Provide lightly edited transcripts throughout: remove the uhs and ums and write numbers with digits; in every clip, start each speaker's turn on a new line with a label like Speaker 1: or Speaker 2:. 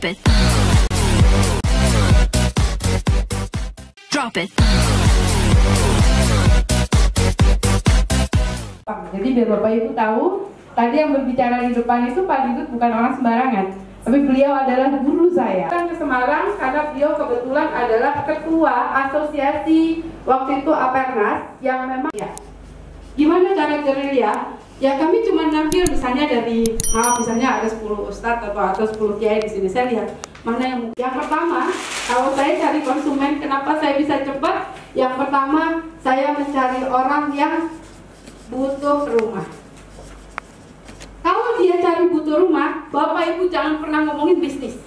Speaker 1: it. Drop it.
Speaker 2: Jadi biar Bapak Ibu tahu, tadi yang berbicara di depan itu Pak Didut bukan orang sembarangan, tapi beliau adalah guru saya. Datang ke Semarang karena beliau kebetulan adalah ketua asosiasi waktu itu Apernas yang memang ya. Gimana cara gerilya? Ya kami cuma ngambil misalnya dari misalnya ada 10 ustadz atau 10 kiai di sini, saya lihat mana yang pertama. Kalau saya cari konsumen, kenapa saya bisa cepat? Yang pertama, saya mencari orang yang butuh rumah. Kalau dia cari butuh rumah, Bapak Ibu jangan pernah ngomongin bisnis,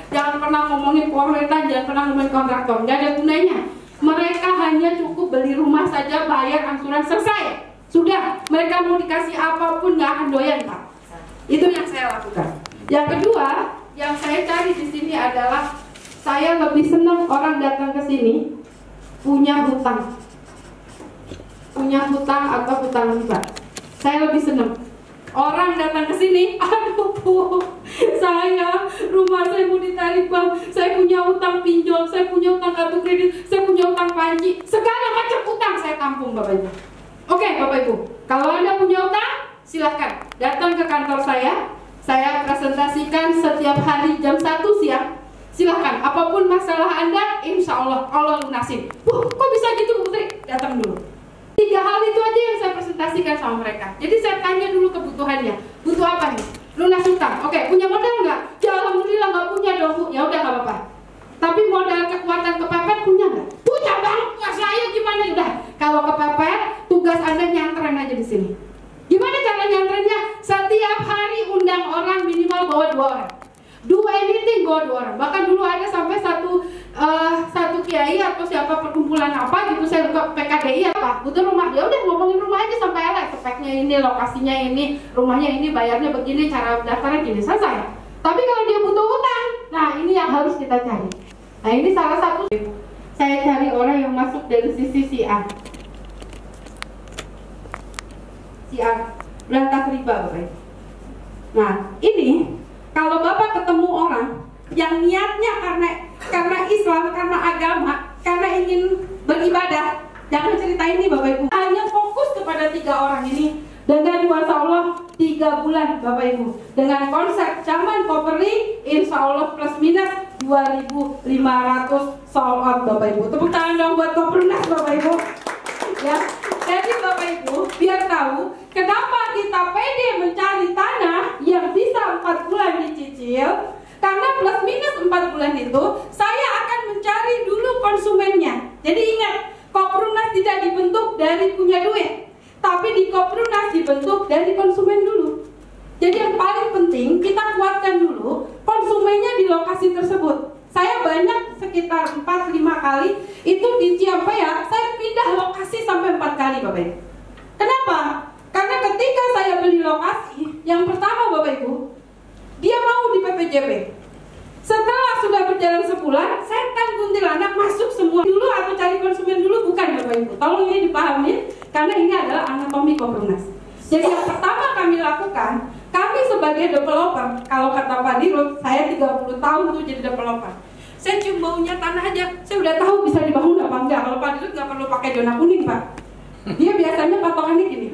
Speaker 2: jangan pernah ngomongin pemerintah, jangan pernah ngomongin kontraktor, nggak ada gunanya. Mereka hanya cukup beli rumah saja, bayar angsuran, selesai. Sudah, mereka mau dikasih apapun nggak akan doyan, Pak. Itu yang saya lakukan. Yang kedua, yang saya cari di sini adalah saya lebih senang orang datang ke sini punya hutang atau hutang riba. Saya lebih senang orang datang ke sini, aduh Bu, rumah saya mau ditarik Bang, saya punya utang pinjol, saya punya utang kartu kredit, saya punya utang panci, segala macam utang saya tampung Bapak Ibu. Oke Bapak Ibu, kalau Anda punya utang, silahkan datang ke kantor saya presentasikan setiap hari jam 1 siang. Silahkan, apapun masalah Anda, insya Allah lunasin. Kok bisa gitu Bu Putri? Datang dulu. 3 hal itu aja yang saya presentasikan sama mereka. Jadi saya tanya dulu kebutuhannya. Butuh apa nih? Lunas utang. Oke, punya modal nggak? Ya alhamdulillah nggak punya dong Bu. Ya udah nggak apa-apa. Tapi modal kekuatan kepepet punya nggak? Punya Bang. Saya gimana? Udah. Kalau kepepet, tugas Anda nyantren aja di sini. Gimana cara nyantrennya? Setiap hari undang orang minimal bawa 2 orang. Do anything bawa 2 orang. Bahkan dulu ada sampai satu kiai atau siapa perkumpulan apa gitu, saya buka PKDI apa butuh rumah, ya udah ngomongin rumah aja sampai elek, speknya ini, lokasinya ini, rumahnya ini, bayarnya begini, cara daftarnya gini, selesai. Tapi kalau dia butuh utang, nah ini yang harus kita cari. Nah ini salah satu saya cari orang yang masuk dari sisi si A berantas riba Bapak. Nah ini kalau Bapak ketemu orang yang niatnya karena Islam, karena agama, karena ingin beribadah, jangan cerita ini Bapak Ibu. Hanya fokus kepada 3 orang ini dengan kuasa Allah 3 bulan Bapak Ibu. Dengan konsep Caman Properly, insya Allah plus minus 2.500 sold out Bapak Ibu. Tepuk tangan dong buat Kopernas Bapak Ibu. Ya, jadi Bapak Ibu biar tahu kenapa kita pede mencari tanah yang bisa 4 bulan dicicil. Karena plus minus 4 bulan itu saya akan mencari dulu konsumennya. Jadi ingat, Kopernas tidak dibentuk dari punya duit, tapi di Kopernas dibentuk dari konsumen dulu. Jadi yang paling penting kita kuatkan dulu konsumennya di lokasi tersebut. Saya banyak sekitar 4-5 kali itu di Ciampea, saya pindah lokasi sampai 4 kali Bapak Ibu. Kenapa? Karena ketika saya beli lokasi, yang pertama Bapak Ibu, dia mau di PPJP. Setelah sudah berjalan sebulan, setan kuntilanak masuk semua dulu atau cari konsumen dulu, bukan Bapak Ibu. Tolong ini dipahami, karena ini adalah anatomi Kopernas. Jadi yang pertama kami lakukan, kami sebagai developer, kalau kata Pak Dirut, saya 30 tahun tuh jadi developer. Saya cium baunya tanah aja, saya udah tahu bisa dibangun apa enggak. Kalau Pak Dirut nggak perlu pakai zona kuning Pak. Dia biasanya patokannya gini.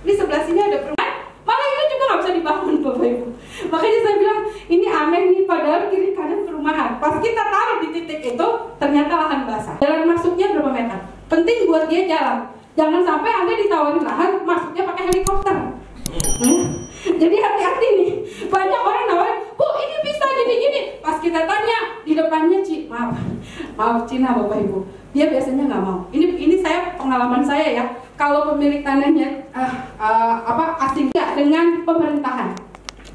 Speaker 2: Ini sebelah sini ada perumahan, malah itu juga nggak bisa dibangun Bapak Ibu. Makanya saya bilang ini aneh nih, padahal kiri kanan perumahan. Pas kita taruh di titik itu, ternyata lahan basah. Jalan masuknya berapa meter? Penting buat dia jalan. Jangan sampai Anda ditawarin lahan, masuknya pakai helikopter. Jadi hati-hati nih. Banyak orang nawarin, Bu ini bisa gini-gini. Pas kita tanya di depannya, maaf Cina Bapak Ibu, dia biasanya nggak mau. Ini saya pengalaman saya ya. Kalau pemilik tanahnya asing nggak dengan pemerintahan,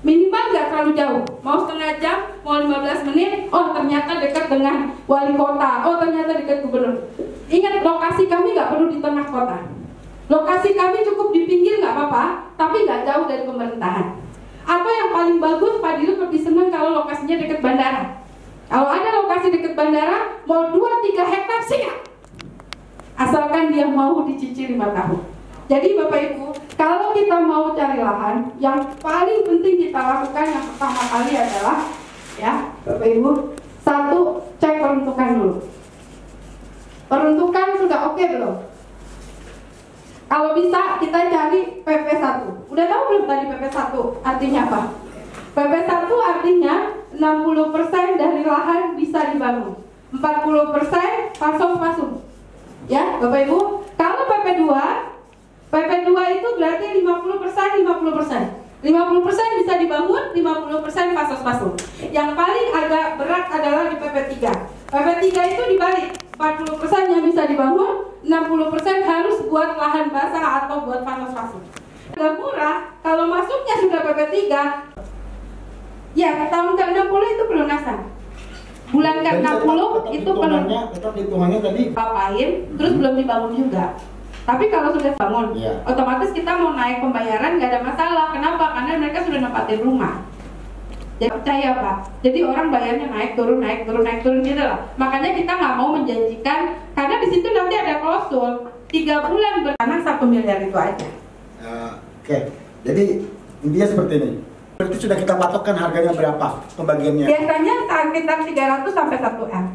Speaker 2: minimal nggak terlalu jauh, mau setengah jam, mau 15 menit, oh ternyata dekat dengan wali kota, oh ternyata dekat gubernur. Ingat, lokasi kami nggak perlu di tengah kota, lokasi kami cukup di pinggir nggak apa-apa, tapi nggak jauh dari pemerintahan. Atau yang paling bagus, Pak Dirut lebih senang kalau lokasinya dekat bandara. Kalau ada lokasi dekat bandara, mau 2-3 hektar siap, asalkan dia mau dicicil 5 tahun. Jadi Bapak Ibu, kalau kita mau cari lahan, yang paling penting kita lakukan yang pertama kali adalah Ya, Bapak Ibu. Satu, cek peruntukan dulu. Peruntukan sudah oke belum? Kalau bisa kita cari PP1. Udah tahu belum tadi PP1 artinya apa? PP1 artinya 60% dari lahan bisa dibangun, 40% pasos-pasung. Ya, Bapak Ibu. Kalau PP2 itu berarti 50%. 50% bisa dibangun, 50% pasos-pasung. Yang paling agak berat adalah di PP3. PP3 itu dibalik, 40% yang bisa dibangun, 60% harus buat lahan basah atau buat pasos-pasung. Agak murah, kalau masuknya sudah PP3, ya tahun ke-60 itu pelunasan. Bulan ke-60 itu pelunasan.
Speaker 1: Tetap hitungannya tadi
Speaker 2: Apain, terus belum dibangun juga. Tapi kalau sudah bangun, otomatis kita mau naik pembayaran nggak ada masalah. Kenapa? Karena mereka sudah nempatin rumah. Jadi percaya Pak. Jadi orang bayarnya naik turun gitu lah. Makanya kita nggak mau menjanjikan, karena di situ nanti ada klausul 3 bulan beranak 1 miliar itu aja.
Speaker 1: Oke. Jadi intinya seperti ini. Berarti sudah kita patokkan harganya berapa pembagiannya?
Speaker 2: Biasanya sekitar 300 sampai 1 M.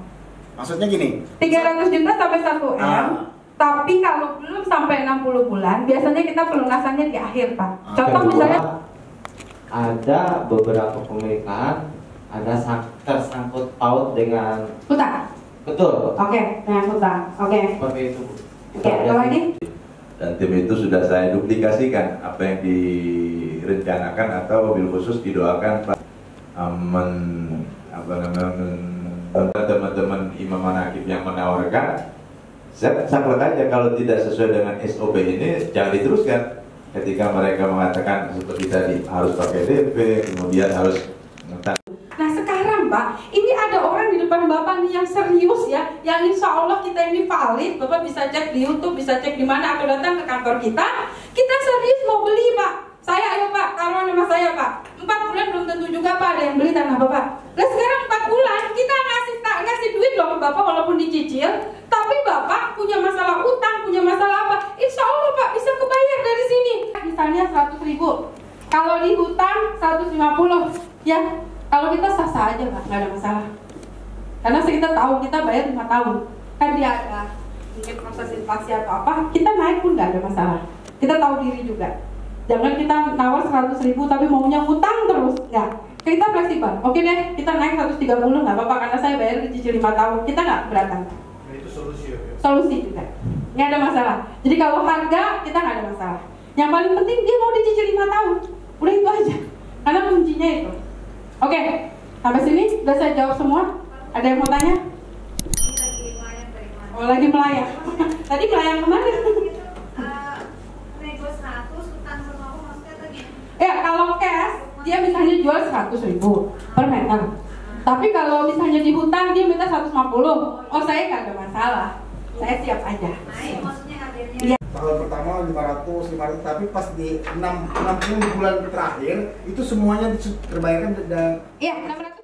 Speaker 1: Maksudnya gini?
Speaker 2: 300 juta sampai 1 M. Tapi kalau belum sampai 60 bulan, biasanya kita pelunasannya di akhir, Pak. Contoh misalnya
Speaker 3: ada beberapa pemilikan ada tersangkut paut dengan
Speaker 2: hutang.
Speaker 3: Betul.
Speaker 2: Oke, dengan hutang. Oke.
Speaker 3: Seperti itu.
Speaker 2: Oke, apa lagi?
Speaker 4: Dan tim itu sudah saya duplikasikan apa yang direncanakan atau mobil khusus didoakan Pak teman-teman imam manakib yang menawarkan. Saya saklek aja kalau tidak sesuai dengan SOP ini jangan diteruskan. Ketika mereka mengatakan seperti tadi harus pakai DP, kemudian harus
Speaker 2: Nah sekarang Pak, ini ada orang di depan Bapak nih yang serius ya, yang insya Allah kita ini valid. Bapak bisa cek di YouTube, bisa cek di mana, atau datang ke kantor kita. Kita serius mau beli Pak. Saya ayo Pak, taruhan nama saya Pak. 4 bulan belum tentu juga Pak ada yang beli tanah Bapak. Nah sekarang 4 bulan kita ngasih duit loh ke Bapak walaupun dicicil. Tapi Bapak punya masalah utang, punya masalah apa? Insya Allah Pak bisa kebayar dari sini. Misalnya 100.000, kalau di hutang 150, ya kalau kita sah-sah aja Pak, nggak ada masalah. Karena kita tahu kita bayar 5 tahun, kan dia ada mungkin proses inflasi atau apa, kita naik pun nggak ada masalah. Kita tahu diri juga. Jangan kita nawar 100.000 tapi maunya hutang terus, nggak. Kita fleksibel. Oke deh, kita naik 130 nggak apa-apa karena saya bayar dicicil 5 tahun. Kita nggak keberatan. Solusi juga, nggak ada masalah. Jadi kalau harga kita nggak ada masalah. Yang paling penting dia mau dicicil 5 tahun, udah itu aja. Karena kuncinya itu. Oke, sampai sini udah saya jawab semua. Ada yang mau tanya? Oh lagi melayang. Tadi melayang kemana?
Speaker 5: Nego 100, utang sama aku maksudnya tadi.
Speaker 2: Ya kalau cash dia misalnya jual 100.000 per meter. Tapi kalau misalnya di hutang dia minta 150, oh saya nggak ada masalah, saya siap aja.
Speaker 5: Naik maksudnya harganya.
Speaker 2: Iya.
Speaker 1: Tahun pertama 500, tapi pas di 60 bulan terakhir itu semuanya terbayarkan dan
Speaker 2: Iya, 600.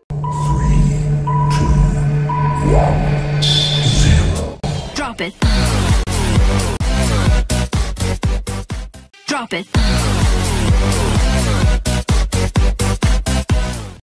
Speaker 6: Drop it. Drop it.